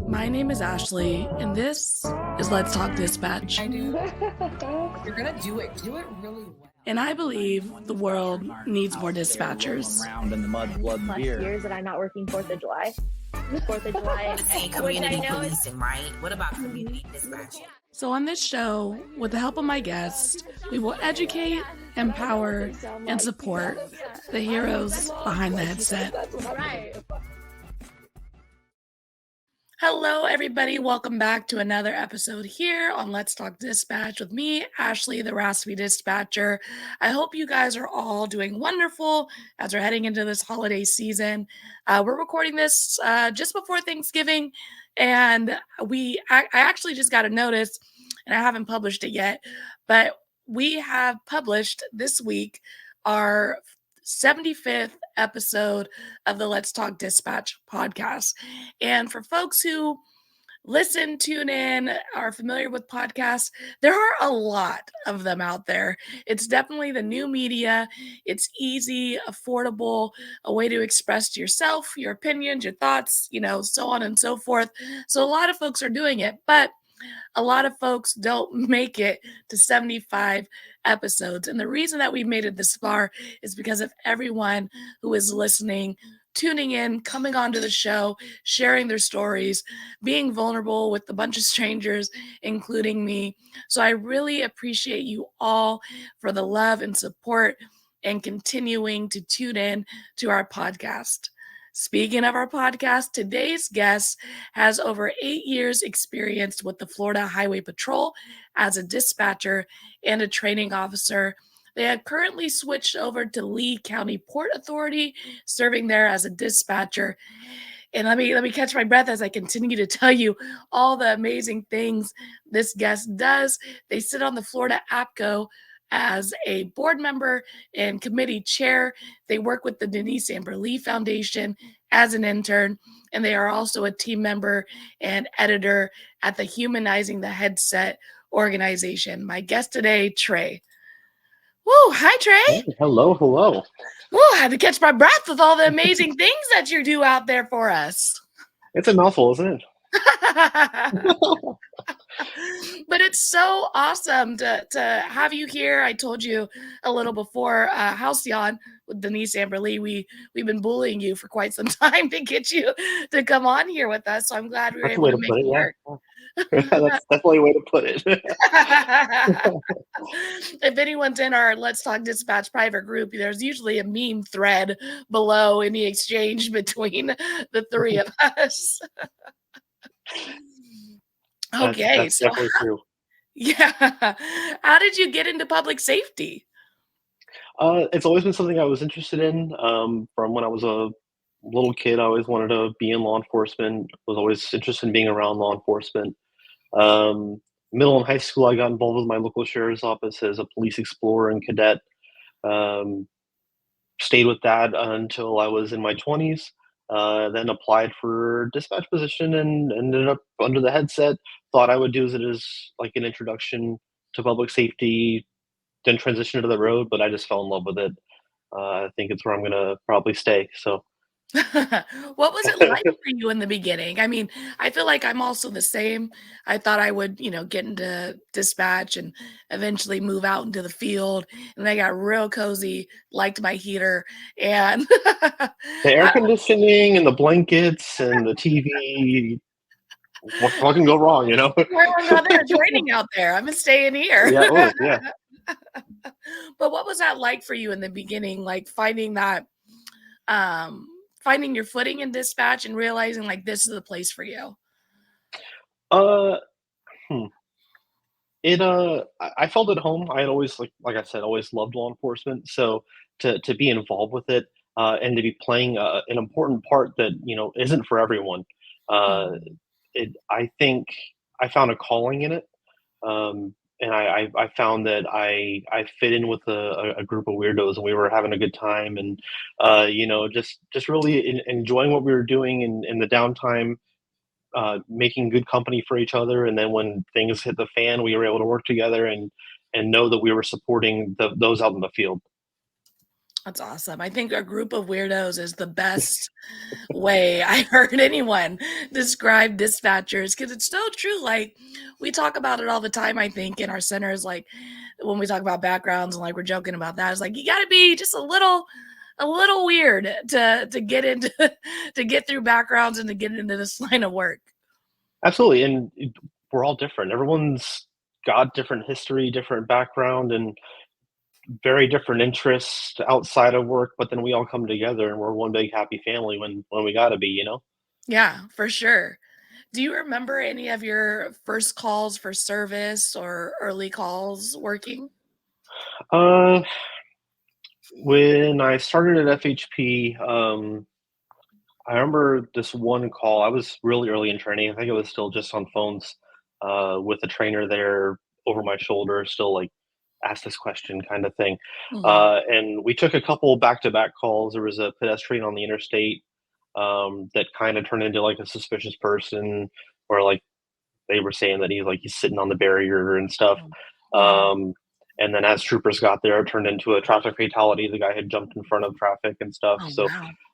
My name is Ashley, and this is Let's Talk Dispatch. I do. You're gonna do it. Do it really well. And I believe the world needs more dispatchers. Around in the mud, blood, and beer. Years that I'm not working 4th of July. 4th of July. Say community policing, right? What about community dispatching? So on this show, with the help of my guests, we will educate, empower, and support the heroes behind the headset. Hello, everybody. Welcome back to another episode here on Let's Talk Dispatch with me, Ashley, the Raspy Dispatcher. I hope you guys are all doing wonderful as we're heading into this holiday season. We're recording this just before Thanksgiving, and I actually just got a notice, and I haven't published it yet, but we have published this week our 75th episode of the Let's Talk Dispatch podcast. And for folks who listen, tune in, are familiar with podcasts, there are a lot of them out there. It's definitely the new media. It's easy, affordable, a way to express yourself, your opinions, your thoughts, so on and so forth. So a lot of folks are doing it, but a lot of folks don't make it to 75 episodes. And the reason that we've made it this far is because of everyone who is listening, tuning in, coming onto the show, sharing their stories, being vulnerable with a bunch of strangers, including me. So I really appreciate you all for the love and support and continuing to tune in to our podcast. Speaking of our podcast, today's guest has over 8 years experience with the Florida Highway Patrol as a dispatcher and a training officer. They have currently switched over to Lee County Port Authority, serving there as a dispatcher. And let me catch my breath as I continue to tell you all the amazing things this guest does. They sit on the Florida APCO as a board member and committee chair. They work with the Denise Amber Lee Foundation as an intern, and they are also a team member and editor at the Humanizing the Headset organization. My guest today, Trae. Woo, hi, Trae. Hey, hello. Woo, I had to catch my breath with all the amazing things that you do out there for us. It's a mouthful, isn't it? But it's so awesome to have you here. I told you a little before, Halcyon with Denise Amber Lee, we've been bullying you for quite some time to get you to come on here with us. So I'm glad we were able to make it work. That's definitely a way to put it. If anyone's in our Let's Talk Dispatch private group, there's usually a meme thread below any exchange between the three of us. Okay, that's definitely true. Yeah. How did you get into public safety? It's always been something I was interested in. From when I was a little kid, I always wanted to be in law enforcement. Was always interested in being around law enforcement. Middle and high school, I got involved with my local sheriff's office as a police explorer and cadet. Stayed with that until I was in my 20s. Then applied for dispatch position and ended up under the headset. Thought I would do it as like an introduction to public safety, then transition to the road, but I just fell in love with it. I think it's where I'm gonna probably stay. So What was it like for you in the beginning? I mean, I feel like I'm also the same. I thought I would, get into dispatch and eventually move out into the field. And I got real cozy, liked my heater, and the air conditioning and the blankets and the TV. What can go wrong, There's raining out there. I'm staying here. Yeah. But what was that like for you in the beginning? Like finding your footing in dispatch and realizing like this is the place for you? I felt at home. I had always, like I said, always loved law enforcement. So to be involved with it and to be playing an important part that isn't for everyone. I think I found a calling in it, and I found that I fit in with a group of weirdos, and we were having a good time, and just really enjoying what we were doing in the downtime. Making good company for each other, and then when things hit the fan, we were able to work together and know that we were supporting those out in the field. That's awesome. I think a group of weirdos is the best way I heard anyone describe dispatchers because it's so true. Like we talk about it all the time, I think, in our centers, like when we talk about backgrounds and like we're joking about that. It's like you gotta be just a little weird to get into to get through backgrounds and to get into this line of work. Absolutely, and we're all different. Everyone's got different history, different background, and very different interests outside of work. But then we all come together, and we're one big happy family when we gotta be. Yeah, for sure. Do you remember any of your first calls for service or early calls working? Uh, when I started at FHP, I remember this one call. I was really early in training. I think it was still just on phones, with a trainer there over my shoulder, still like ask this question kind of thing. Mhm. And we took a couple back-to-back calls. There was a pedestrian on the interstate, that kind of turned into like a suspicious person, where like they were saying that he's sitting on the barrier and stuff. Oh, wow. Um, and then as troopers got there, it turned into a traffic fatality. The guy had jumped in front of traffic and stuff. Oh, So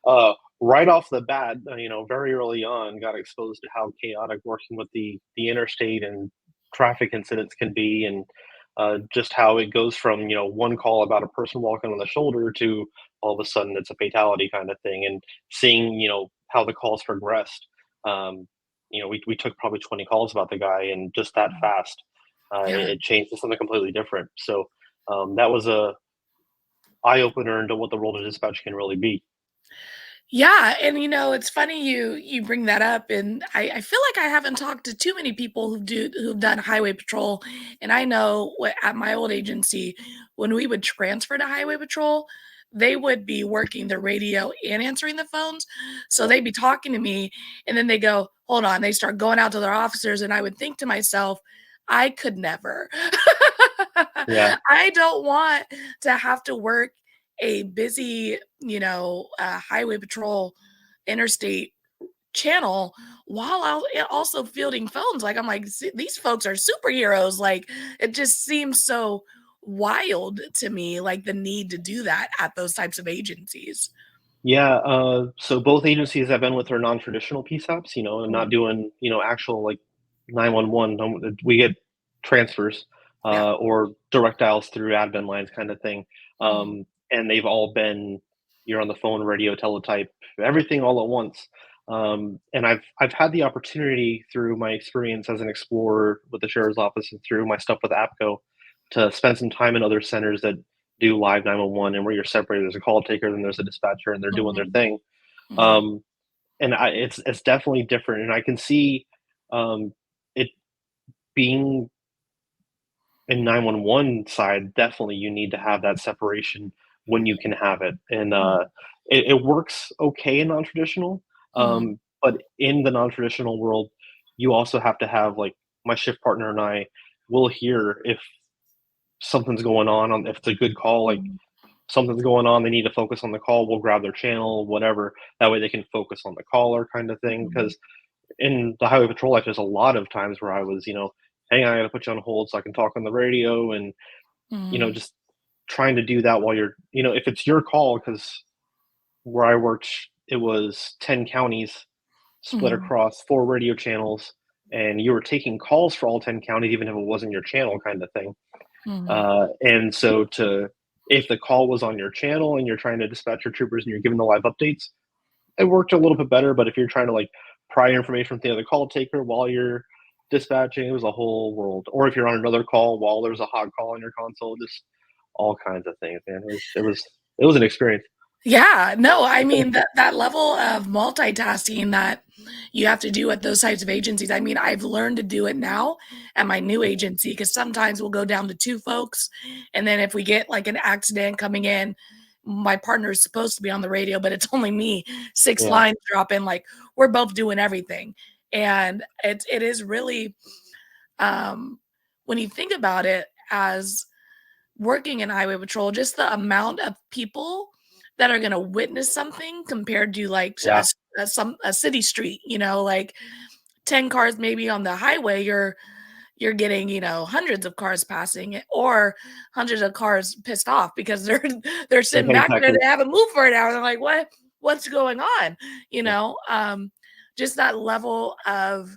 wow. right off the bat, very early on, got exposed to how chaotic working with the interstate and traffic incidents can be, and just how it goes from one call about a person walking on the shoulder to all of a sudden it's a fatality kind of thing, and seeing how the calls progressed. We took probably 20 calls about the guy, and just that Mm. fast, Yeah. it changed to something completely different. So that was a eye opener into what the role of dispatch can really be. Yeah, and it's funny you bring that up, and I feel like I haven't talked to too many people who've done highway patrol, and I know at my old agency when we would transfer to highway patrol, they would be working the radio and answering the phones, so they'd be talking to me, and then they go, "Hold on," they start going out to their officers, and I would think to myself, I could never. Yeah. I don't want to have to work a busy, highway patrol interstate channel while out also fielding phones. Like I'm like, These folks are superheroes." Like it just seems so wild to me, like the need to do that at those types of agencies. Yeah, so both agencies have been with their non-traditional PSAPs, and not Mm, doing, actual like 911. We get transfers, yeah. or direct dials through admin lines kind of thing. Mm, And they've all been you're on the phone, radio, teletype, everything all at once. And I've had the opportunity through my experience as an explorer with the sheriff's office and through my stuff with APCO to spend some time in other centers that do live 911, and where you're separated. There's a call taker, then there's a dispatcher, and they're doing their mhm, thing. mhm, Um, and it's definitely different, and I can see it being in 911 side. Definitely, you need to have that separation when you can have it, and mm, it works okay in non-traditional. mhm, But in the non-traditional world, you also have to have like my shift partner and I will hear if something's going on if it's a good call, like mhm, something's going on, they need to focus on the call, we'll grab their channel, whatever. That way they can focus on the caller kind of thing. mhm, Because in the highway patrol life, there's a lot of times where I was, hang on, I gotta put you on hold so I can talk on the radio, and, mhm, just trying to do that while you're, if it's your call, because where I worked, it was 10 counties split mhm, across 4 radio channels, and you were taking calls for all 10 counties, even if it wasn't your channel kind of thing. mhm, And so if the call was on your channel and you're trying to dispatch your troopers and you're giving the live updates, it worked a little bit better. But if you're trying to like pry information from the other call taker while you're dispatching, it was a whole world. Or if you're on another call while there's a hot call on your console, just all kinds of things, man. It was an experience. Yeah, no, I mean that level of multitasking that you have to do at those types of agencies. I mean, I've learned to do it now at my new agency because sometimes we'll go down to two folks, and then if we get like an accident coming in, my partner is supposed to be on the radio, but it's only me. Six Yeah. lines drop in, like we're both doing everything, and it is really um, when you think about it as working in highway patrol, just the amount of people that are gonna witness something compared to like Yeah. a city street, like 10 cars maybe on the highway, you're getting, hundreds of cars passing or hundreds of cars pissed off because they're sitting back there, Exactly. they haven't moved for an hour. They're like, what's going on? Just that level of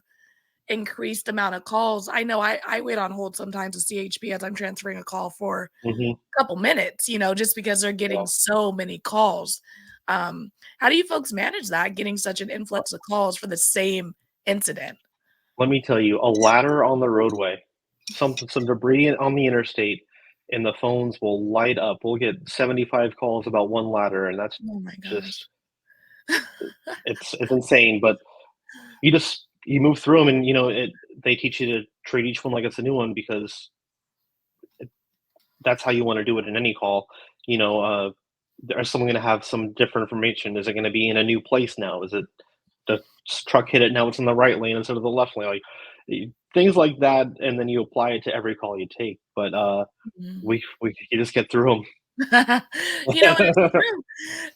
increased amount of calls. I know I wait on hold sometimes to CHP as I'm transferring a call for Hmm. a couple minutes, just because they're getting so many calls. How do you folks manage that, getting such an influx of calls for the same incident? Let me tell you, a ladder on the roadway, some debris on the interstate, and the phones will light up. We'll get 75 calls about one ladder, and that's Oh my just gosh. it's insane. But you move through them, and they teach you to treat each one like it's a new one because that's how you want to do it in any call. Is someone going to have some different information? Is it going to be in a new place now? Is it the truck hit it, now it's in the right lane instead of the left lane? Things like that, and then you apply it to every call you take. But Mhm. we you just get through And it's them. true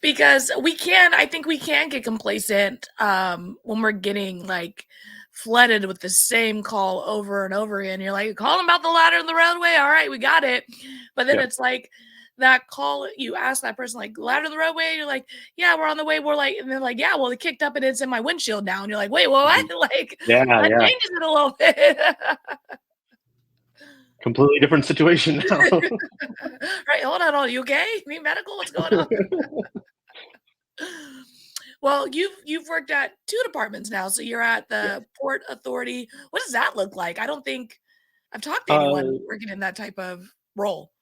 because I think we can get complacent when we're getting like flooded with the same call over and over again. You're like, calling about the ladder in the roadway. All right, we got it. But then Yeah, it's like that call, you ask that person, like, ladder in the roadway. You're like, yeah, we're on the way. We're like, and they're like, yeah, well, it kicked up and it's in my windshield now. And you're like, wait, well, what? mhm. Like, Yeah, that yeah. changes it a little bit. Completely different situation now. Right, hold on, you okay? You need medical? What's going on? Well, you've worked at 2 departments now, so you're at Yeah. the Port Authority. What does that look like? I don't think I've talked to anyone Uh, working in that type of role.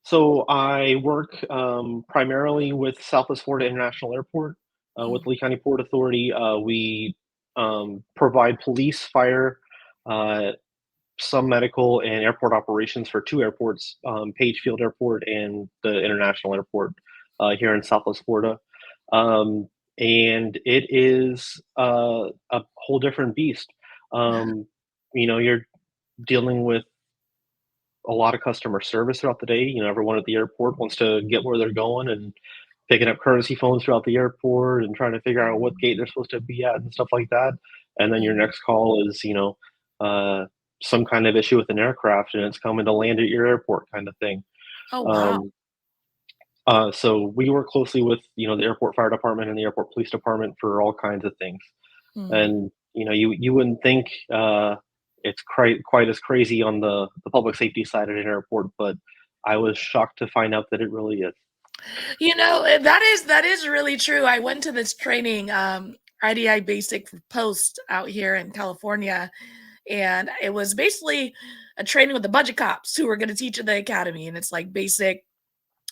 so I work primarily with Southwest Florida International Airport, with Mm, Lee County Port Authority. We provide police, fire, uh, some medical, and airport operations for 2 airports, Page Field Airport and the International Airport here in Southwest Florida. Um, and it is a whole different beast. yeah. You're dealing with a lot of customer service throughout the day. Everyone at the airport wants to get where they're going and picking up courtesy phones throughout the airport and trying to figure out what gate they're supposed to be at and stuff like that. And then your Mhm. next call is, uh, some kind of issue with an aircraft and it's coming to land at your airport kind of thing. Oh, wow. Um, so we work closely with, the airport fire department and the airport police department for all kinds of things. Mm. And you wouldn't think it's quite as crazy on the public safety side at an airport, but I was shocked to find out that it really is. That is really true. I went to this training, IDI Basic Post out here in California, and it was basically a training with a bunch of cops who were going to teach at the academy, and it's like basic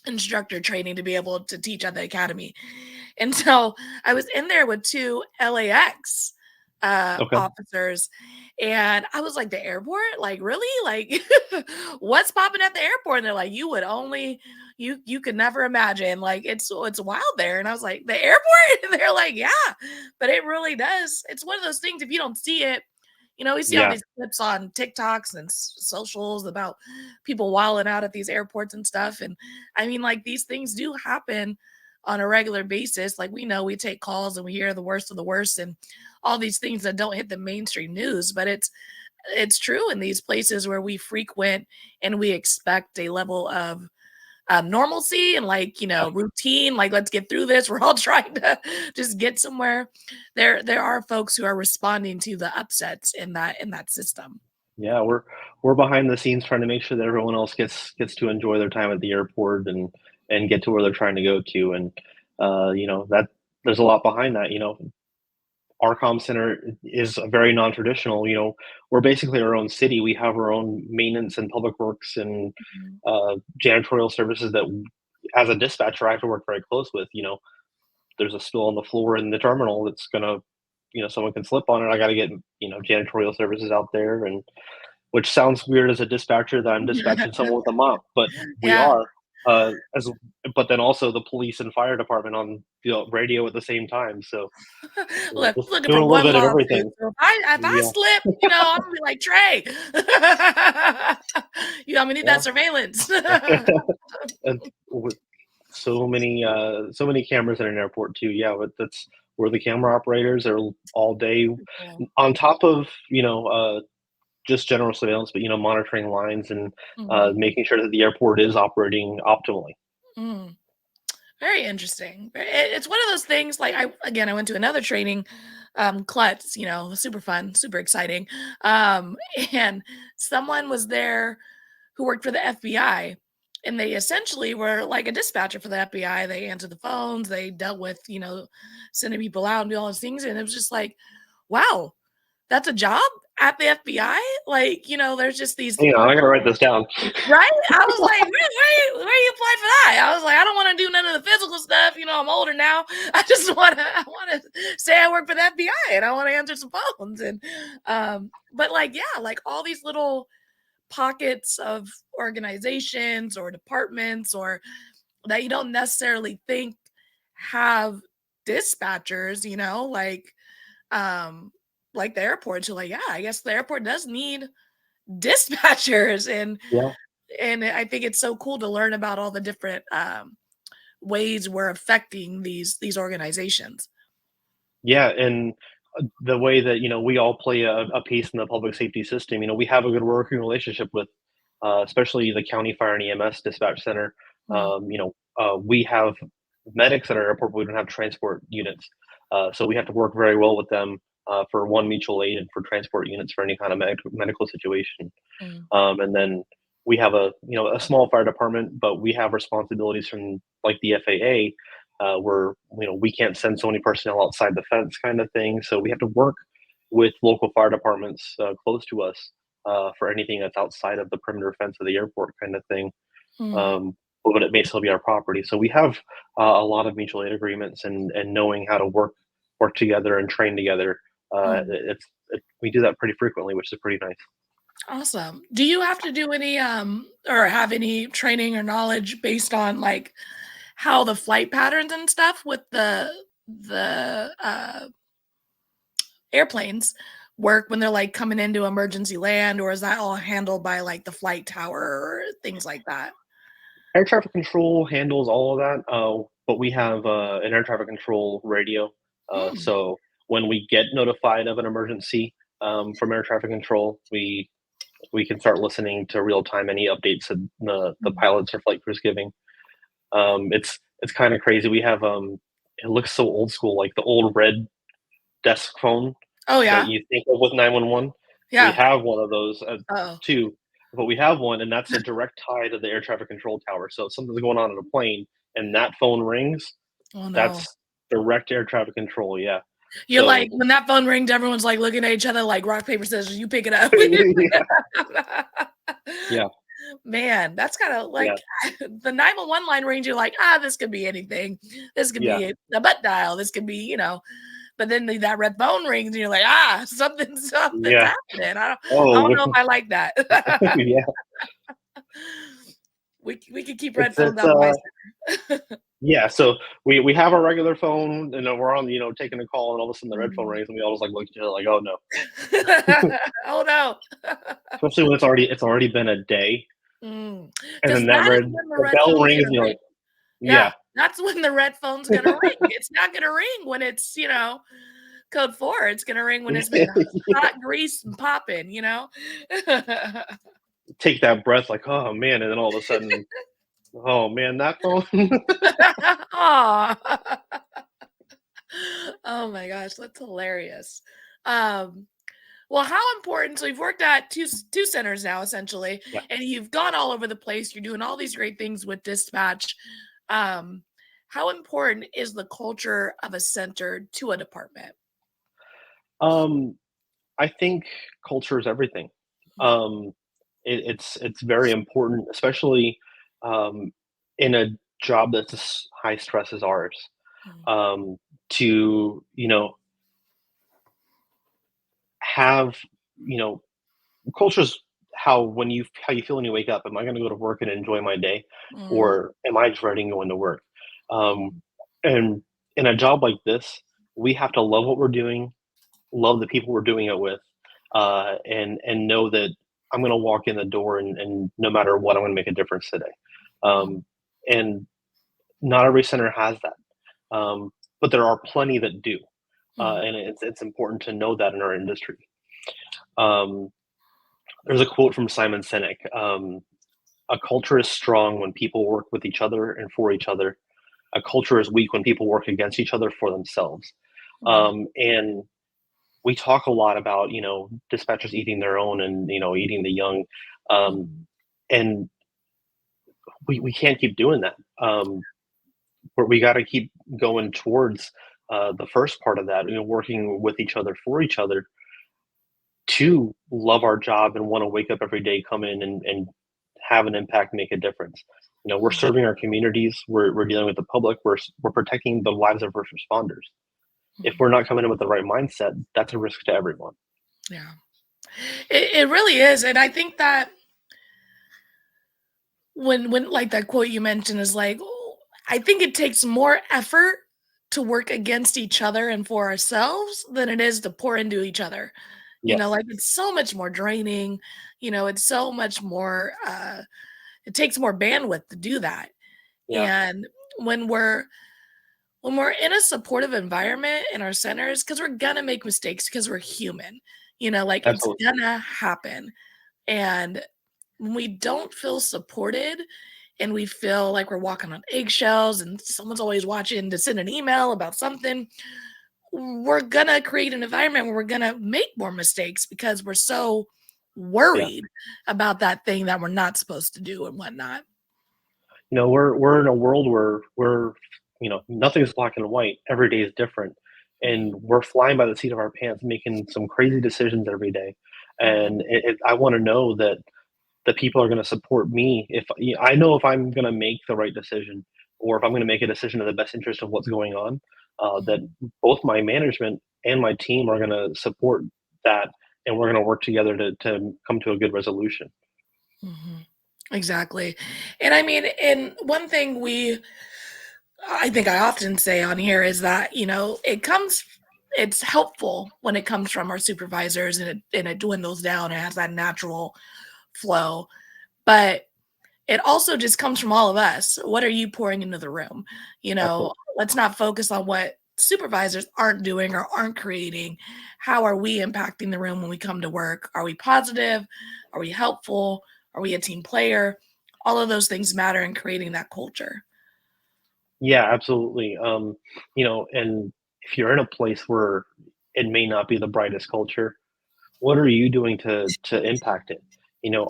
instructor training to be able to teach at the academy. And so I was in there with 2 LAX Okay. officers, and I was like, "The airport? Like, really? Like, what's popping at the airport?" And they're like, "You would only you could never imagine. Like, it's wild there." And I was like, "The airport?" And they're like, "Yeah." But it really does. It's one of those things, if you don't see it, we see all Yeah. these clips on TikToks and socials about people wilding out at these airports and stuff. And I mean, like, these things do happen on a regular basis. Like, we know we take calls and we hear the worst of the worst and all these things that don't hit the mainstream news, but it's true in these places where we frequent and we expect a level of normalcy and, like, Yeah. routine. Like, let's get through this. We're all trying to just get somewhere. There are folks who are responding to the upsets in that system. Yeah, we're behind the scenes trying to make sure that everyone else gets to enjoy their time at the airport and get to where they're trying to go to. And that there's a lot behind that. Our comm center is a very non-traditional. We're basically our own city. We have our own maintenance and public works and Mhm. janitorial services that, as a dispatcher, I have to work very close with. There's a spill on the floor in the terminal that's gonna, someone can slip on it. I got to get, janitorial services out there, and which sounds weird as a dispatcher that I'm dispatching someone with a mop, but we Yeah. are. As but then also the police and fire department on radio at the same time. So just Looking doing for a little one bit of lawsuit. everything. So if I Yeah, slip, I'm gonna be like, Trey, I'm gonna need that yeah. surveillance. And with so many cameras in an airport too. Yeah, but that's where the camera operators are all day Cool. on top of just general surveillance, but monitoring lines and Mhm. making sure that the airport is operating optimally. Mm. Very interesting. It's one of those things. Like I went to another training, Klutz. Super fun, super exciting. Um, and someone was there who worked for the FBI, and they essentially were like a dispatcher for the FBI. They answered the phones, they dealt with, sending people out and do all those things. And it was just like, wow, that's a job at the FBI. Like, there's just these Hang on, I gotta write this down. right? I was like, where you apply for that? I was like, I don't want to do none of the physical stuff. I'm older now. I want to say I work for the FBI and I want to answer some phones. And but like, yeah, like all these little pockets of organizations or departments or that you don't necessarily think have dispatchers, um, like the airport. So like, yeah, I guess the airport does need dispatchers, Yeah. and I think it's so cool to learn about all the different ways we're affecting these organizations. Yeah, and the way that we all play a piece in the public safety system. We have a good working relationship with, especially the county fire and EMS dispatch center. Mm, We have medics at our airport, but we don't have transport units, so we have to work very well with them for one mutual aid and for transport units for any kind of medical situation. mm, And then we have a small fire department, but we have responsibilities from like the FAA, where we can't send so many personnel outside the fence kind of thing. So we have to work with local fire departments close to us for anything that's outside of the perimeter fence of the airport kind of thing. mm, Um, but it may still be our property. So we have a lot of mutual aid agreements and knowing how to work together and train together. mm. We do that pretty frequently, which is pretty nice. Awesome. Do you have to do any or have any training or knowledge based on like how the flight patterns and stuff with the airplanes work when they're like coming into emergency land, or is that all handled by like the flight tower or things like that? Air traffic control handles all of that, but we have an air traffic control radio. Mm, So when we get notified of an emergency from air traffic control, we can start listening to real time any updates that the mm. pilots or flight crews giving. It's kind of crazy. We have it looks so old school, like the old red desk phone Oh that yeah, you think of with 911. We yeah. have one of those Oh, too, but we have one, and that's a direct tie to the air traffic control tower. So if something's going on in a plane and that phone rings, oh no. that's direct air traffic control. Yeah. You're So like when that phone rings, everyone's like looking at each other like rock paper scissors. You pick it up. yeah, Man, that's kind of yeah, like the 911 line range. You're like, this could be anything. This could yeah, be a butt dial. This could be, But then that red phone rings, and you're like, something's yeah. happening. I don't Oh, know if I like that. yeah. We could keep red It's phones it's out of my center. yeah. So we have our regular phone, and then we're on taking a call, and all of a sudden the red phone Mm. rings, and we all just like look at each other like, oh no. Oh no. Especially when it's already been a day, and Because then that that is red when the the red bell phone's rings, gonna and you're ring. like, Yeah, yeah. that's when the red phone's gonna ring. It's not gonna ring when it's, code 4. It's gonna ring when it's been hot grease and popping. Take that breath like, oh man, and then all of a sudden, oh man, that phone. Aw. Oh my gosh, that's hilarious. Um, well, how important, so you've worked at two centers now essentially, Yeah. and you've gone all over the place. You're doing all these great things with dispatch. Um, how important is the culture of a center to a department? Um, I think culture is everything. Mm, Um, it's very important, especially um, in a job that's as high stress as ours. mm, Um, to have you know culture's how you feel when you wake up. Am I going to go to work and enjoy my day, mm, or am I dreading going to work? Um, mm, and in a job like this, we have to love what we're doing, love the people we're doing it with, and know that I'm going to walk in the door and no matter what, I'm going to make a difference today. mm, Um, and not every center has that, but there are plenty that do, mm, and it's important to know that in our industry. Um, There's a quote from Simon Sinek. A culture is strong when people work with each other and for each other. A culture is weak when people work against each other for themselves. Mhm. And we talk a lot about, dispatchers eating their own and, eating the young. Um, Mhm. and we can't keep doing that. But we got to keep going towards the first part of that, working with each other for each other to love our job and want to wake up every day, come in and have an impact, make a difference. We're Mhm. serving our communities, we're dealing with the public, we're protecting the lives of first responders. If Mhm. we're not coming in with the right mindset, that's a risk to everyone. Yeah. It really is, and I think that when like that quote you mentioned is like, oh, I think it takes more effort to work against each other and for ourselves than it is to pour into each other. Yes. Like it's so much more draining. It's so much more. It takes more bandwidth to do that. Yeah. And when we're when we're in a supportive environment in our centers, because we're gonna make mistakes because we're human. Like it's Absolutely. gonna happen. And when we don't feel supported and we feel like we're walking on eggshells and someone's always watching to send an email about something, we're gonna create an environment where we're gonna make more mistakes because we're so Yeah. worried about that thing that we're not supposed to do and whatnot. We're in a world where nothing's black and white. Every day is different, and Mhm, we're flying by the seat of our pants, making some crazy decisions every day. mhm, And I want to know that the people are going to support me if I know if I'm going to make the right decision, or if I'm going to make a decision in the best interest of what's going on. That mhm, both my management and my team are going to support that, and we're going to work together to come to a good resolution. mhm. Exactly. And I mean, and one thing I think I often say on here is that, it's helpful when it comes from our supervisors and it dwindles down and has that natural flow. But it also just comes from all of us. What are you pouring into the room? Absolutely. Let's not focus on what supervisors aren't doing or aren't creating. How are we impacting the room when we come to work? Are we positive? Are we helpful? Are we a team player? All of those things matter in creating that culture. Yeah, absolutely. And if you're in a place where it may not be the brightest culture, what are you doing to impact it?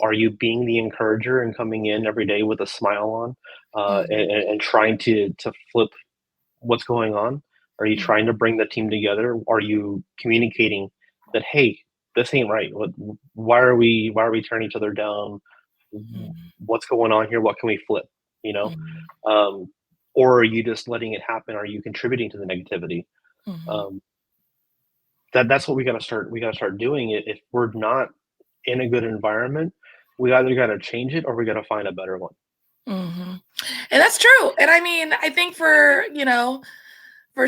Are you being the encourager and coming in every day with a smile on, Mhm, and trying to flip what's going on? Are you mhm, trying to bring the team together? Are you communicating that, hey, this ain't right? Why are we turning each other down? mhm, What's going on here? What can we flip? You know, mhm, um, or are you just letting it happen? Are you contributing to the negativity? mhm, Um, that's what we gotta start doing. It if we're not in a good environment, we either gotta change it or we gotta find a better one. mhm. And that's true. And I mean, I think for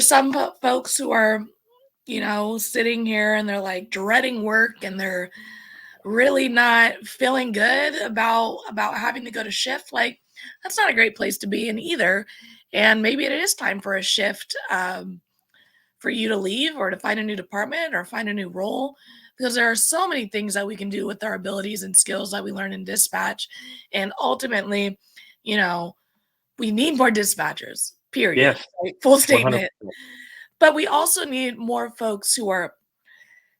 some folks who are, sitting here and they're like dreading work and they're really not feeling good about having to go to shift, like that's not a great place to be in either. And maybe it is time for a shift, for you to leave or to find a new department or find a new role, because there are so many things that we can do with our abilities and skills that we learn in dispatch. And ultimately, you know we need more dispatchers, period. Yes, Right? Full 100%. statement. But we also need more folks who are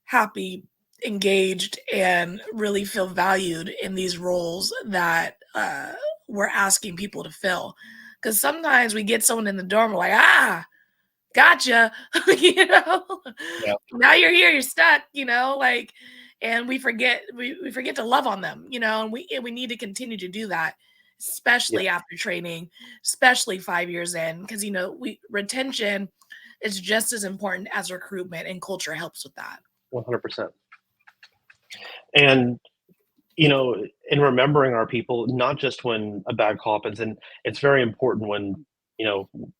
happy, engaged, and really feel valued in these roles that we're asking people to fill. Because sometimes we get someone in the door and we're like, gotcha. you know, Yeah, now you're here, you're stuck, like, and we forget to love on them, and we need to continue to do that, yeah, especially after training, especially 5 years in, because we retention is just as important as recruitment, and culture helps with that. 100%. And, in remembering our people, not just when a bad call happens, and it's very important when,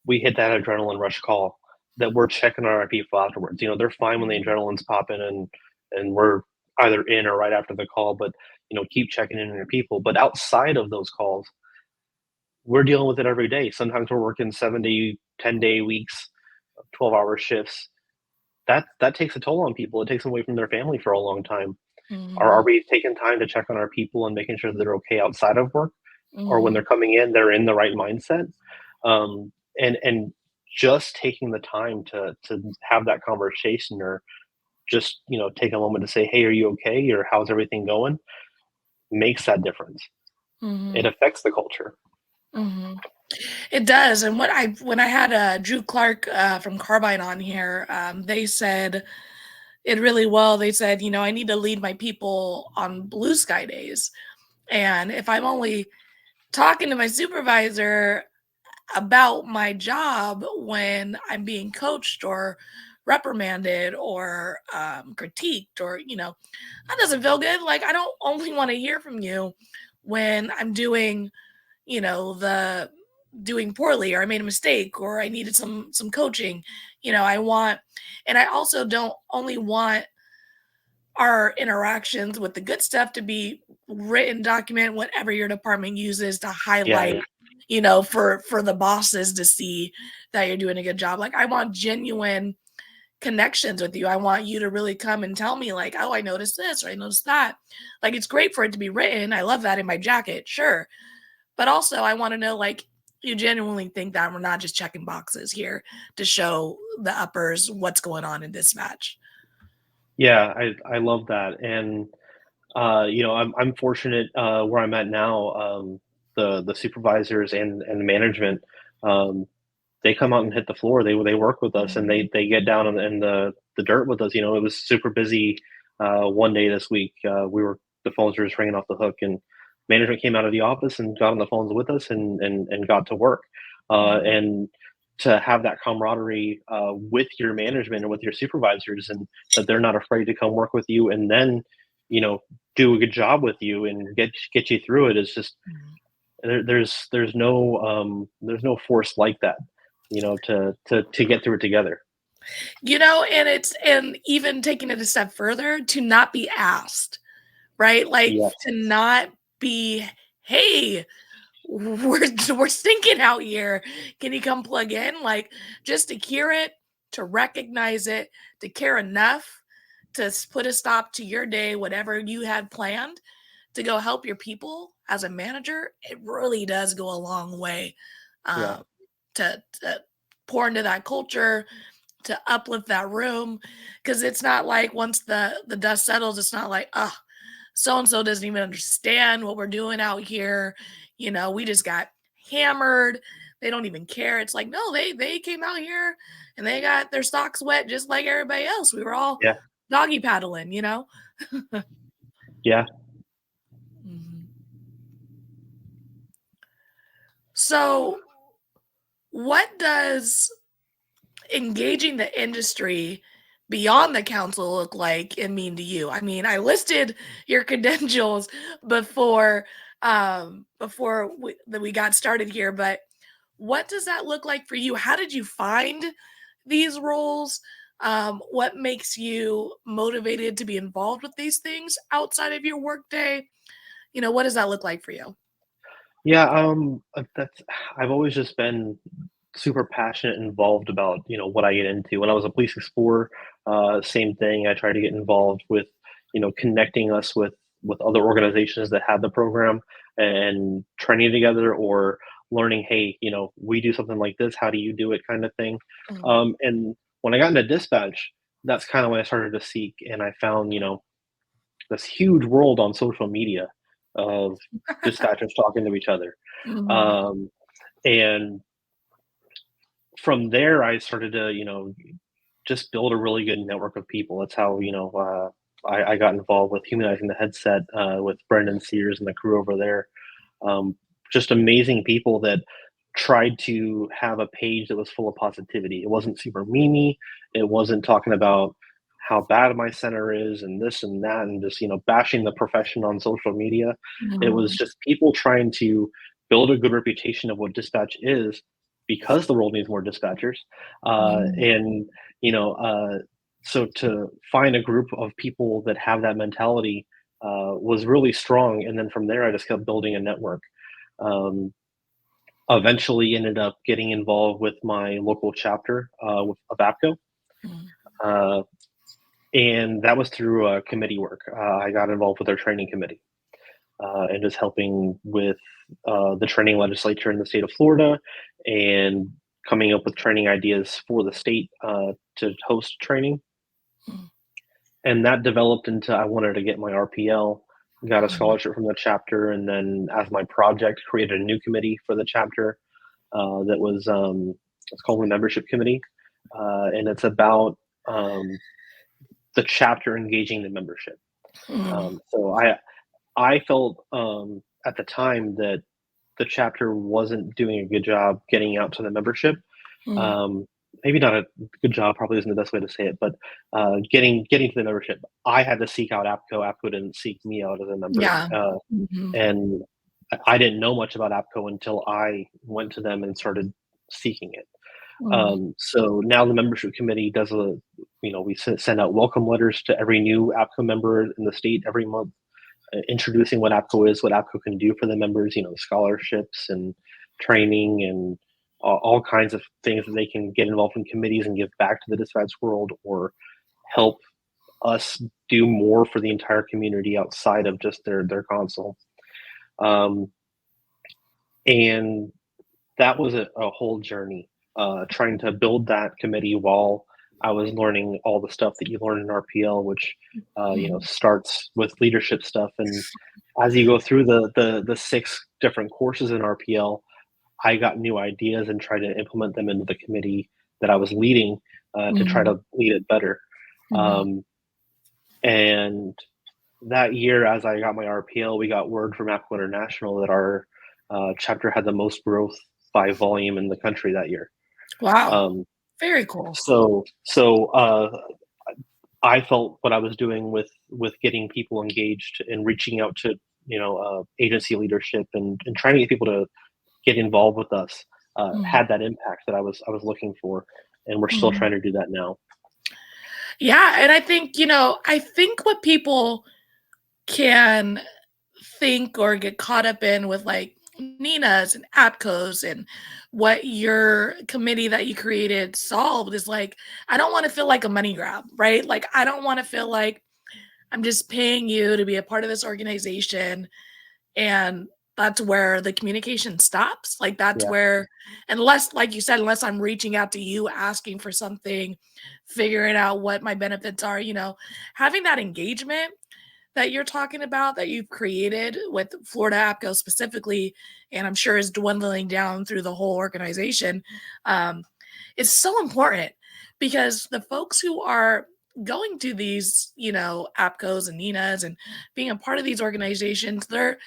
we hit that adrenaline rush call that we're checking on our people afterwards. They're fine when the Mhm, adrenaline's popping and we're either in or right after the call, but, keep checking in on your people. But outside of those calls, we're dealing with it every day. Sometimes we're working 7 day, 10-day weeks, 12-hour shifts. That takes a toll on people. It takes them away from their family for a long time. Are Mhm. we taking time to check on our people and making sure they're okay outside of work, or when they're Mhm. coming in, they're in the right mindset? And just taking the time to have that conversation, or just take a moment to say, "Hey, are you okay?" or "How's everything going?" makes that difference. It Mhm. affects the culture. Mhm. It does, and when I had, Drew Clark, from Carbine on here, they said it really well. They said, "I need to lead my people on blue sky days, and if I'm only talking to my supervisor about my job when I'm being coached or reprimanded or, critiqued or, that doesn't feel good. Like, I don't only wanna hear from you when I'm doing the doing poorly or I made a mistake or I needed some coaching. I want and I also don't only want our interactions with the good stuff to be written document whatever your department uses to Yeah, highlight yeah, for the bosses to see that you're doing a good job. Like I want genuine connections with you. I want you to really come and tell me like, oh, I noticed this or I noticed that. Like it's great for it to be written. I love that in my jacket, sure, but also, I want to know like you genuinely think that we're not just checking boxes here to show the uppers what's going on in dispatch. yeah. I love that, and I'm fortunate where I'm at now. The supervisors and the management, um, they come out and hit the floor. They work with us, and Mhm. they get down in the dirt with us. It was super busy one day this week. The phones were just ringing off the hook, and management came out of the office and got on the phones with us and got to work. Mhm. And to have that camaraderie with your management and with your supervisors, and that they're not afraid to come work with you, and then you know do a good job with you and get you through it, is just Mhm. there's no force like that, to get through it together. And even taking it a step further to not be asked, right? Like Yes. to not be, hey, we're stinking out here. Can you come plug in? Like just to hear it, to recognize it, to care enough to put a stop to your day, whatever you had planned, to go help your people as a manager. It really does go a long way Yeah. um, to pour into that culture, to uplift that room, because it's not like once the dust settles, it's not like so and so doesn't even understand what we're doing out here. We just got hammered. They don't even care. It's like, no, they came out here and they got their socks wet just like everybody else. We were all Yeah. doggy paddling. Yeah. Mhm. So, what does engaging the industry beyond the council look like and mean to you? I mean, I listed your credentials before we got started here, but what does that look like for you? How did you find these roles? What makes you motivated to be involved with these things outside of your workday? What does that look like for you? Yeah. That's I've always just been super passionate and involved about what I get into. When I was a police explorer, same thing. I tried to get involved with connecting us with other organizations that had the program, and training together, or learning, hey, we do something like this, how do you do it, kind of thing. Mhm. And when I got into dispatch, that's kind of when I started to seek, and I found this huge world on social media of dispatchers talking to each other. Mhm. um, and from there, I started to, just build a really good network of people. That's how, I got involved with Humanizing the Headset with Brendan Sears and the crew over there. Um, just amazing people that tried to have a page that was full of positivity. It wasn't super memey. It wasn't talking about how bad my center is and this and that, and just, bashing the profession on social media. It was Mhm. just people trying to build a good reputation of what dispatch is, because the world needs more dispatchers. Mhm. And, you know, uh, so to find a group of people that have that mentality was really strong. And then from there, I just kept building a network. Um, Eventually ended up getting involved with my local chapter of APCO. Mhm. Uh, and that was through committee work. I got involved with our training committee and just helping with the training legislature in the state of Florida and coming up with training ideas for the state to host training. And that developed into I wanted to get my RPL, got a scholarship from the chapter, and then as my project, created a new committee for the chapter that was it's called the membership committee, and it's about the chapter engaging the membership. So I felt at the time that the chapter wasn't doing a good job getting out to the membership. Maybe not a good job, probably isn't the best way to say it, but getting to the membership. I had to seek out APCO. APCO didn't seek me out as a member. Yeah. And I didn't know much about APCO until I went to them and started seeking it. So now the membership committee does we send out welcome letters to every new APCO member in the state every month, introducing what APCO is, what APCO can do for the members, scholarships and training and all kinds of things that they can get involved in committees and give back to the dispatch world or help us do more for the entire community outside of just their console. And that was a whole journey, trying to build that committee while I was learning all the stuff that you learn in RPL, which starts with leadership stuff. And as you go through the 6 different courses in RPL, I got new ideas and tried to implement them into the committee that I was leading to try to lead it better. And that year, as I got my RPL, we got word from APCO International that our chapter had the most growth by volume in the country that year. Wow. Very cool. So I felt what I was doing with getting people engaged and reaching out to agency leadership and trying to get people to get involved with us had that impact that I was looking for, and we're still trying to do that now. Yeah, and I think what people can think or get caught up in with like Nina's and APCOs and what your committee that you created solved is like, I don't want to feel like a money grab, right? Like, I don't want to feel like I'm just paying you to be a part of this organization and that's where the communication stops. Like that's where, unless, like you said, unless I'm reaching out to you, asking for something, figuring out what my benefits are, having that engagement that you're talking about that you've created with Florida APCO specifically, and I'm sure is dwindling down through the whole organization, is so important because the folks who are going to these, APCOs and NINAs and being a part of these organizations, they're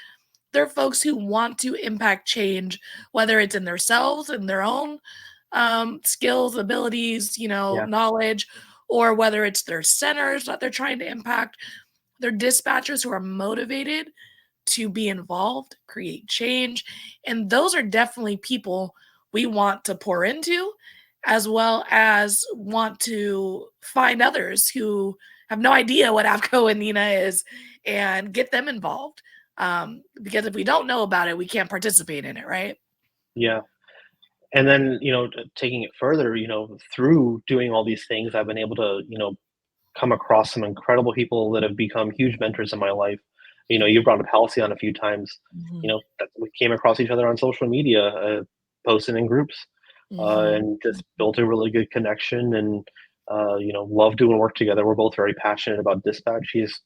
folks who want to impact change, whether it's in themselves and their own skills, abilities, knowledge, or whether it's their centers that they're trying to impact. They're dispatchers who are motivated to be involved, create change. And those are definitely people we want to pour into, as well as want to find others who have no idea what APCO and NINA is and get them involved. Because if we don't know about it, we can't participate in it, right? Yeah. And then, taking it further, through doing all these things, I've been able to, come across some incredible people that have become huge mentors in my life. You brought up Halcyon a few times. We came across each other on social media, posting in groups, and just built a really good connection and, love doing work together. We're both very passionate about dispatch. He's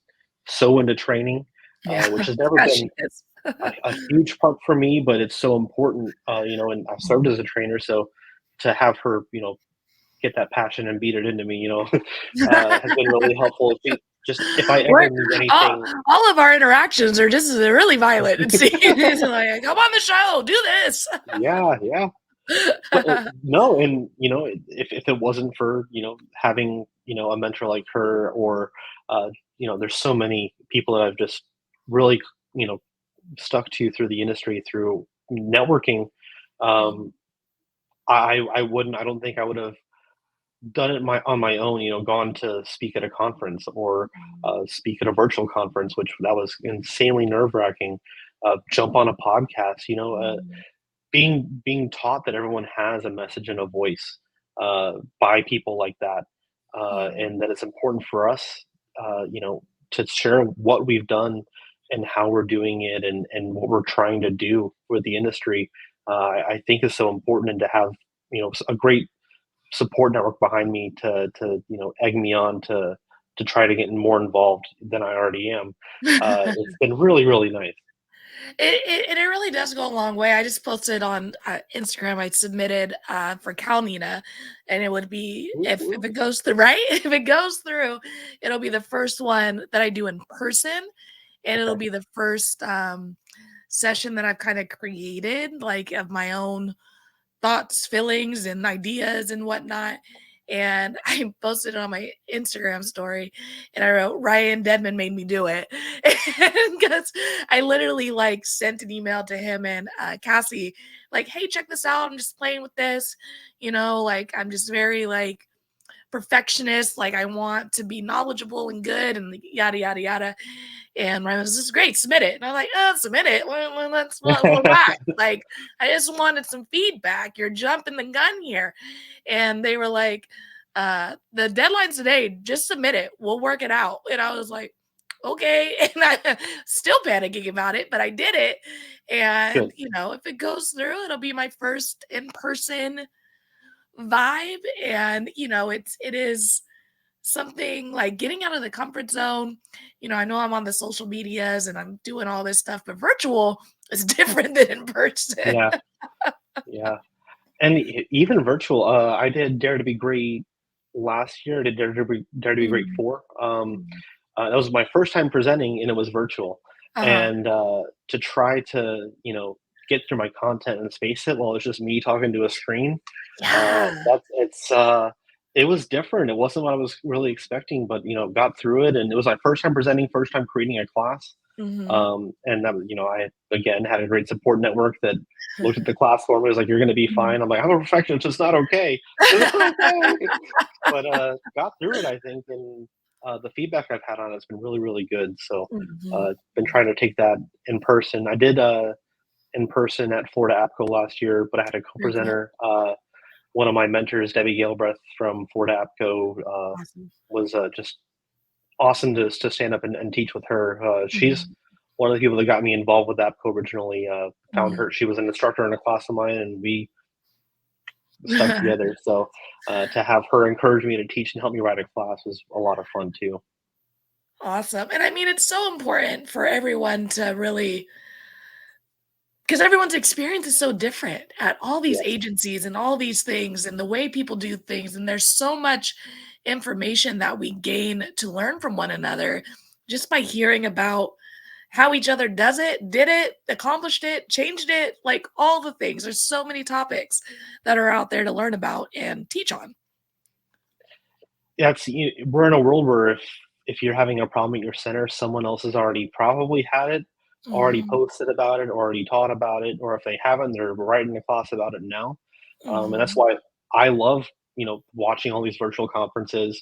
so into training, which has never been a huge part for me, but it's so important, and I've served as a trainer. So to have her, get that passion and beat it into me, has been really helpful. If I ever need anything, all of our interactions are just really violent. It's like, come on the show, do this. Yeah. But, no, and if it wasn't for having a mentor like her, or there's so many people that I've just really stuck to through the industry through networking. I don't think I would have done it on my own, gone to speak at a conference or speak at a virtual conference, which that was insanely nerve-wracking. Jump on a podcast, being taught that everyone has a message and a voice by people like that and that it's important for us, to share what we've done and how we're doing it, and what we're trying to do with the industry. I think is so important, and to have a great support network behind me to egg me on to try to get more involved than I already am. It's been really really nice. It really does go a long way. I just posted on Instagram. I submitted for CalNina, and it would be if it goes through, right. If it goes through, it'll be the first one that I do in person, and it'll Okay. be the first session that I've kind of created, like of my own thoughts, feelings, and ideas and whatnot. And I posted it on my Instagram story, and I wrote, Ryan Dedman made me do it. Because I literally like sent an email to him and Cassie, like, hey, check this out. I'm just playing with this. Like I'm just very like perfectionist. Like I want to be knowledgeable and good and yada, yada, yada. And Ryan was, this is great, submit it. And I'm like, oh, submit it. Well, why? Like, I just wanted some feedback. You're jumping the gun here. And they were like, the deadline's today. Just submit it. We'll work it out. And I was like, okay. And I still panicking about it, but I did it. And, Good. if it goes through, it'll be my first in-person vibe. And, it is something like getting out of the comfort zone. I know I'm on the social medias and I'm doing all this stuff, but virtual is different than in person. Yeah, yeah. And even virtual, I did Dare to Be Great last year. I did Dare to Be Great Mm, 4. mm. That was my first time presenting, and it was virtual. Uh-huh. And to try to get through my content and space it while it's just me talking to a screen, Yeah. it was different. It wasn't what I was really expecting, but got through it, and it was my first time presenting, first time creating a class. Hmm. And that was, I again had a great support network that looked at the class for me, was like, "You're going to be fine." I'm like, "I'm a perfectionist. It's not okay. It's not okay." But got through it, I think, and the feedback I've had on it's been really, really good. So, Hmm. been trying to take that in person. I did in person at Florida APCO last year, but I had a Very cool. co-presenter. One of my mentors, Debbie Galbraith from Florida APCO, Awesome. was just awesome to stand up and teach with her. She's Mhm. one of the people that got me involved with APCO originally. Found Mhm. her; she was an instructor in a class of mine, and we stuck together. So to have her encourage me to teach and help me write a class was a lot of fun too. Awesome. And I mean, it's so important for everyone to really, because everyone's experience is so different at all these Yes. agencies and all these things and the way people do things. And there's so much information that we gain to learn from one another just by hearing about how each other does it, did it, accomplished it, changed it, like all the things. There's so many topics that are out there to learn about and teach on. Yeah, we're in a world where if you're having a problem at your center, someone else has already probably had it, already Mhm, posted about it, already taught about it, or if they haven't, they're writing a class about it now. And that's mhm, why I love watching all these virtual conferences,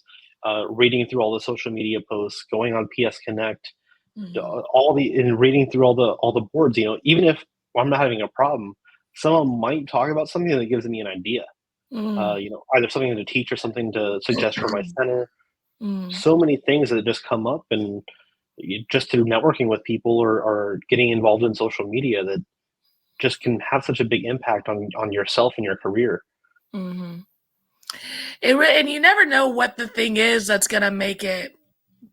reading through all the social media posts, going on PS Connect, mhm, all the and reading through all the boards. Even if I'm not having a problem, someone might talk about something that gives me an idea. mm. Either something to teach or something to suggest for my center. Mm, So many things that just come up, and just through networking with people, or getting involved in social media, that just can have such a big impact on yourself and your career. mhm. And you never know what the thing is that's gonna make it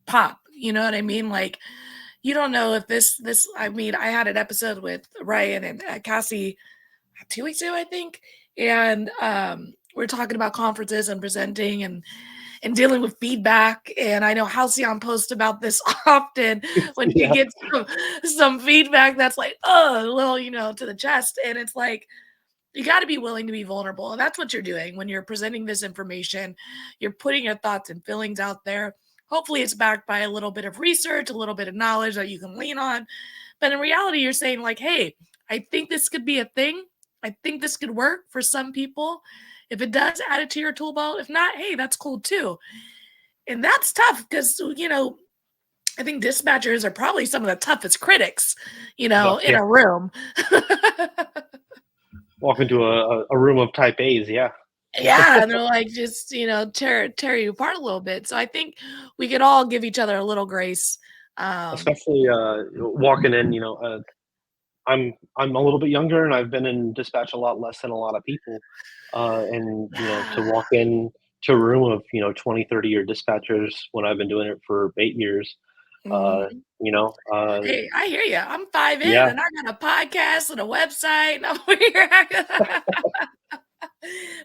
pop. You know what I mean? Like you don't know if this. I mean, I had an episode with Ryan and Cassie 2 weeks ago, I think, and we're talking about conferences and presenting and dealing with feedback. And I know Halcyon posts about this often when she Yeah. gets some feedback that's like, oh, a little, to the chest. And it's like, you got to be willing to be vulnerable. And that's what you're doing when you're presenting this information. You're putting your thoughts and feelings out there. Hopefully, it's backed by a little bit of research, a little bit of knowledge that you can lean on. But in reality, you're saying, like, hey, I think this could be a thing. I think this could work for some people. If it does, add it to your tool belt. If not, hey, that's cool too. And that's tough because, I think dispatchers are probably some of the toughest critics, in Yeah. a room. Walk into a room of type A's. Yeah. Yeah, and they're like just, tear you apart a little bit. So I think we could all give each other a little grace. Um, Especially walking in. I'm a little bit younger, and I've been in dispatch a lot less than a lot of people. And to walk in to a room of 20, 30 year dispatchers when I've been doing it for 8 years. Uh, mhm. you know, uh, Hey, I hear you. I'm 5 in yeah, and I got a podcast and a website and I'm here.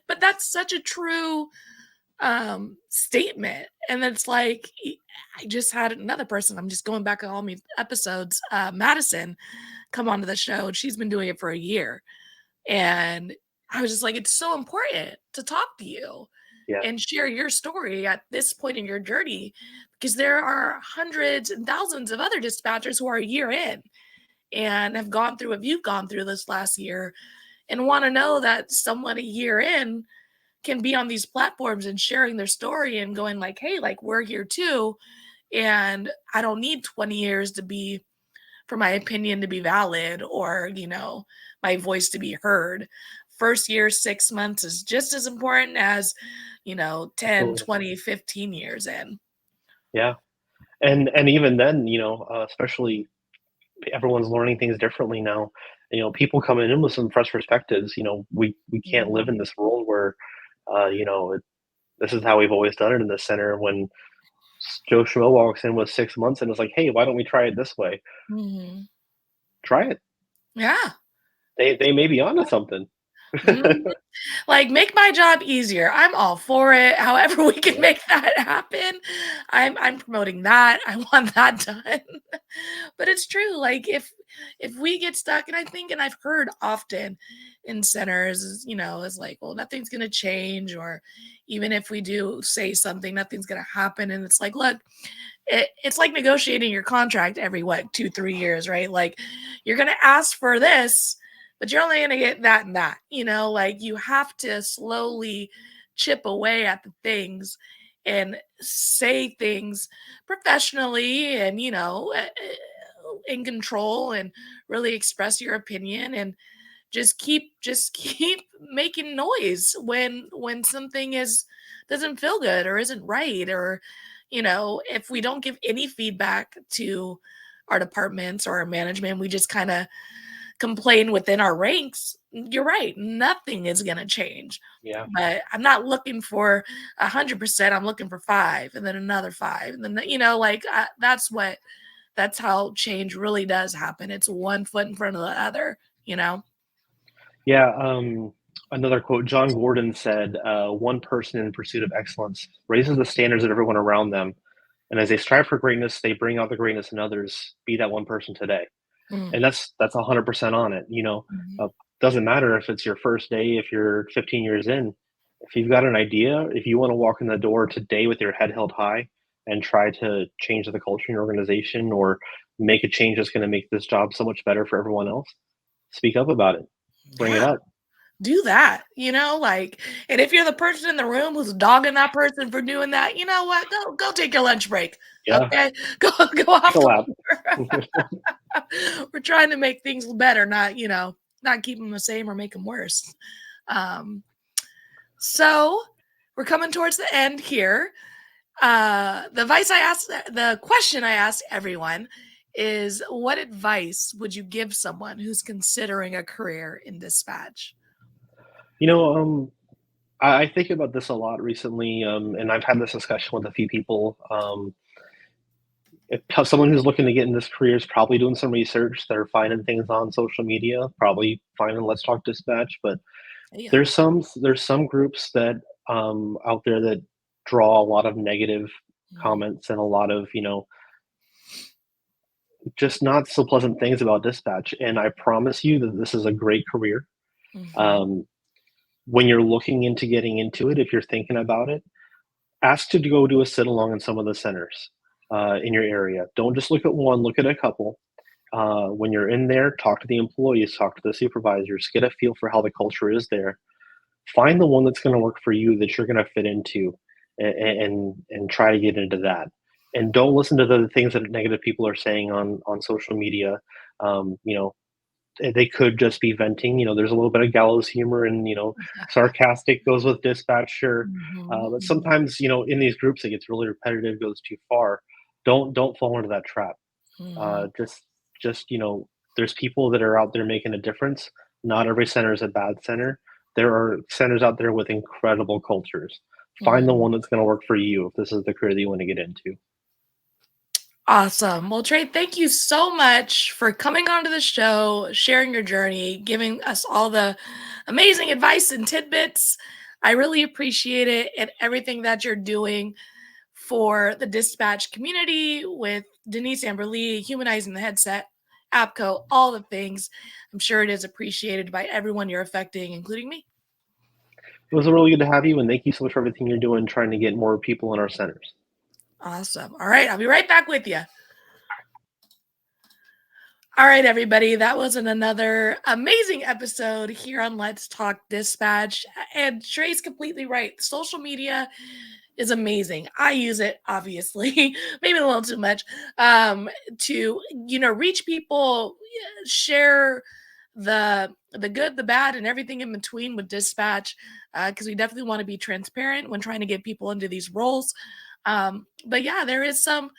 But that's such a true statement. And it's like I just had another person. I'm just going back on all my episodes. Madison come onto the show and she's been doing it for a year. And I was just like, it's so important to talk to you yeah, and share your story at this point in your journey because there are hundreds and thousands of other dispatchers who are a year in and have gone through what you've gone through this last year and want to know that someone a year in can be on these platforms and sharing their story and going like, hey, like we're here too. And I don't need 20 years to be for my opinion to be valid or, my voice to be heard. First year, 6 months is just as important as, 10, absolutely, 20, 15 years in. yeah. And even then, especially everyone's learning things differently now. People coming in with some fresh perspectives. We can't live in Mhm. this world where, this is how we've always done it in the center. When Joe Schmo walks in with 6 months and is like, "Hey, why don't we try it this way? Mhm. Try it. Yeah. They may be onto something." Mhm. Like, make my job easier. I'm all for it. However we can Yeah, make that happen, I'm promoting that. I want that done. But it's true. Like if we get stuck, and I think, and I've heard often in centers, is like, well, nothing's gonna change, or even if we do say something, nothing's gonna happen. And it's like, look, it's like negotiating your contract every what 2 3 years, right? Like you're gonna ask for this but you're only going to get that and that, like you have to slowly chip away at the things and say things professionally and, in control and really express your opinion and just keep making noise when something is doesn't feel good or isn't right or if we don't give any feedback to our departments or our management we just kind of complain within our ranks, you're right. Nothing is going to change. yeah, But I'm not looking for 100%. I'm looking for five and then another five. And then, that's how change really does happen. It's one foot in front of the other, you know? yeah. Another quote: John Gordon said, "One person in pursuit of excellence raises the standards of everyone around them, and as they strive for greatness, they bring out the greatness in others. Be that one person today." Mm, And that's 100% on it. mhm. Doesn't matter if it's your first day, if you're 15 years in. If you've got an idea, if you want to walk in the door today with your head held high and try to change the culture in your organization or make a change that's going to make this job so much better for everyone else, speak up about it. Bring it Yeah. up. Do that, and if you're the person in the room who's dogging that person for doing that, you know what? Go take your lunch break. Yeah, Okay. Go take off a the lap. We're trying to make things better, not keep them the same or make them worse. Um, so we're coming towards the end here. The question I asked everyone is, what advice would you give someone who's considering a career in dispatch? you know, um, I think about this a lot recently, and I've had this discussion with a few people. If someone who's looking to get in this career is probably doing some research, they're finding things on social media, probably finding Let's Talk Dispatch, but Yeah. there's some groups that out there that draw a lot of negative Mhm. comments and a lot of just not so pleasant things about dispatch. And I promise you that this is a great career. Mhm. Um, when you're looking into getting into it, if you're thinking about it, ask to go do a sit along in some of the centers in your area. Don't just look at one, look at a couple. When you're in there, talk to the employees, talk to the supervisors, get a feel for how the culture is there. Find the one that's going to work for you that you're going to fit into, and try to get into that. And don't listen to the things that negative people are saying on social media. You know, they could just be venting. There's a little bit of gallows humor and sarcastic goes with dispatch, sure. But Mhm. sometimes in these groups it gets really repetitive, goes too far. Don't fall into that trap. Mhm. Just there's people that are out there making a difference. Not every center is a bad center. There are centers out there with incredible cultures. Find the Mhm. one that's going to work for you if this is the career that you want to get into. Awesome. Well, Trey, thank you so much for coming onto the show, sharing your journey, giving us all the amazing advice and tidbits. I really appreciate it and everything that you're doing for the dispatch community with Denise Amber Lee, Humanizing the Headset, APCO, all the things. I'm sure it is appreciated by everyone you're affecting, including me. It was really good to have you, and thank you so much for everything you're doing trying to get more people in our centers. Awesome. All right. I'll be right back with you. All right, everybody. That was another amazing episode here on Let's Talk Dispatch. And Trey's completely right. Social media is amazing. I use it, obviously, maybe a little too much, to reach people, share the good, the bad, and everything in between with dispatch, because we definitely want to be transparent when trying to get people into these roles. But yeah, there is some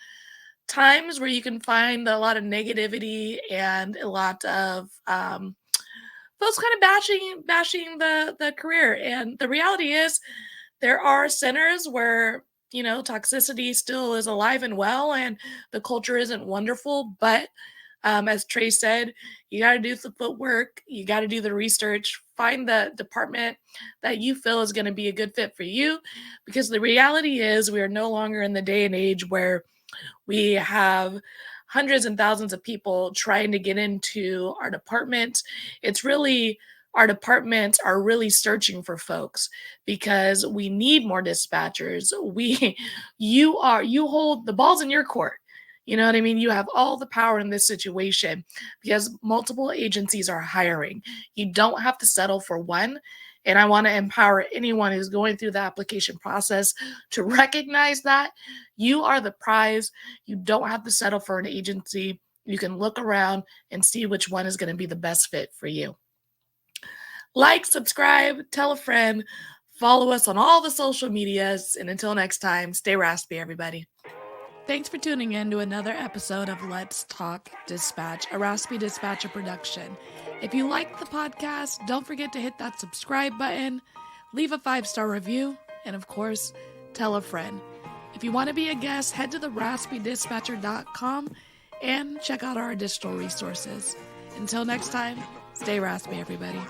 times where you can find a lot of negativity and a lot of folks kind of bashing the career. And the reality is there are centers where toxicity still is alive and well and the culture isn't wonderful, but as Trey said, you got to do the footwork, you got to do the research, find the department that you feel is going to be a good fit for you, because the reality is we are no longer in the day and age where we have hundreds and thousands of people trying to get into our department. It's really our departments are really searching for folks because we need more dispatchers. You hold the balls in your court. You know what I mean? You have all the power in this situation because multiple agencies are hiring. You don't have to settle for one. And I want to empower anyone who's going through the application process to recognize that you are the prize. You don't have to settle for an agency. You can look around and see which one is going to be the best fit for you. Like, subscribe, tell a friend, follow us on all the social medias. And until next time, stay raspy, everybody. Thanks for tuning in to another episode of Let's Talk Dispatch, a Raspy Dispatcher production. If you like the podcast, don't forget to hit that subscribe button, leave a 5-star review, and of course, tell a friend. If you want to be a guest, head to the raspydispatcher.com and check out our additional resources. Until next time, stay raspy, everybody.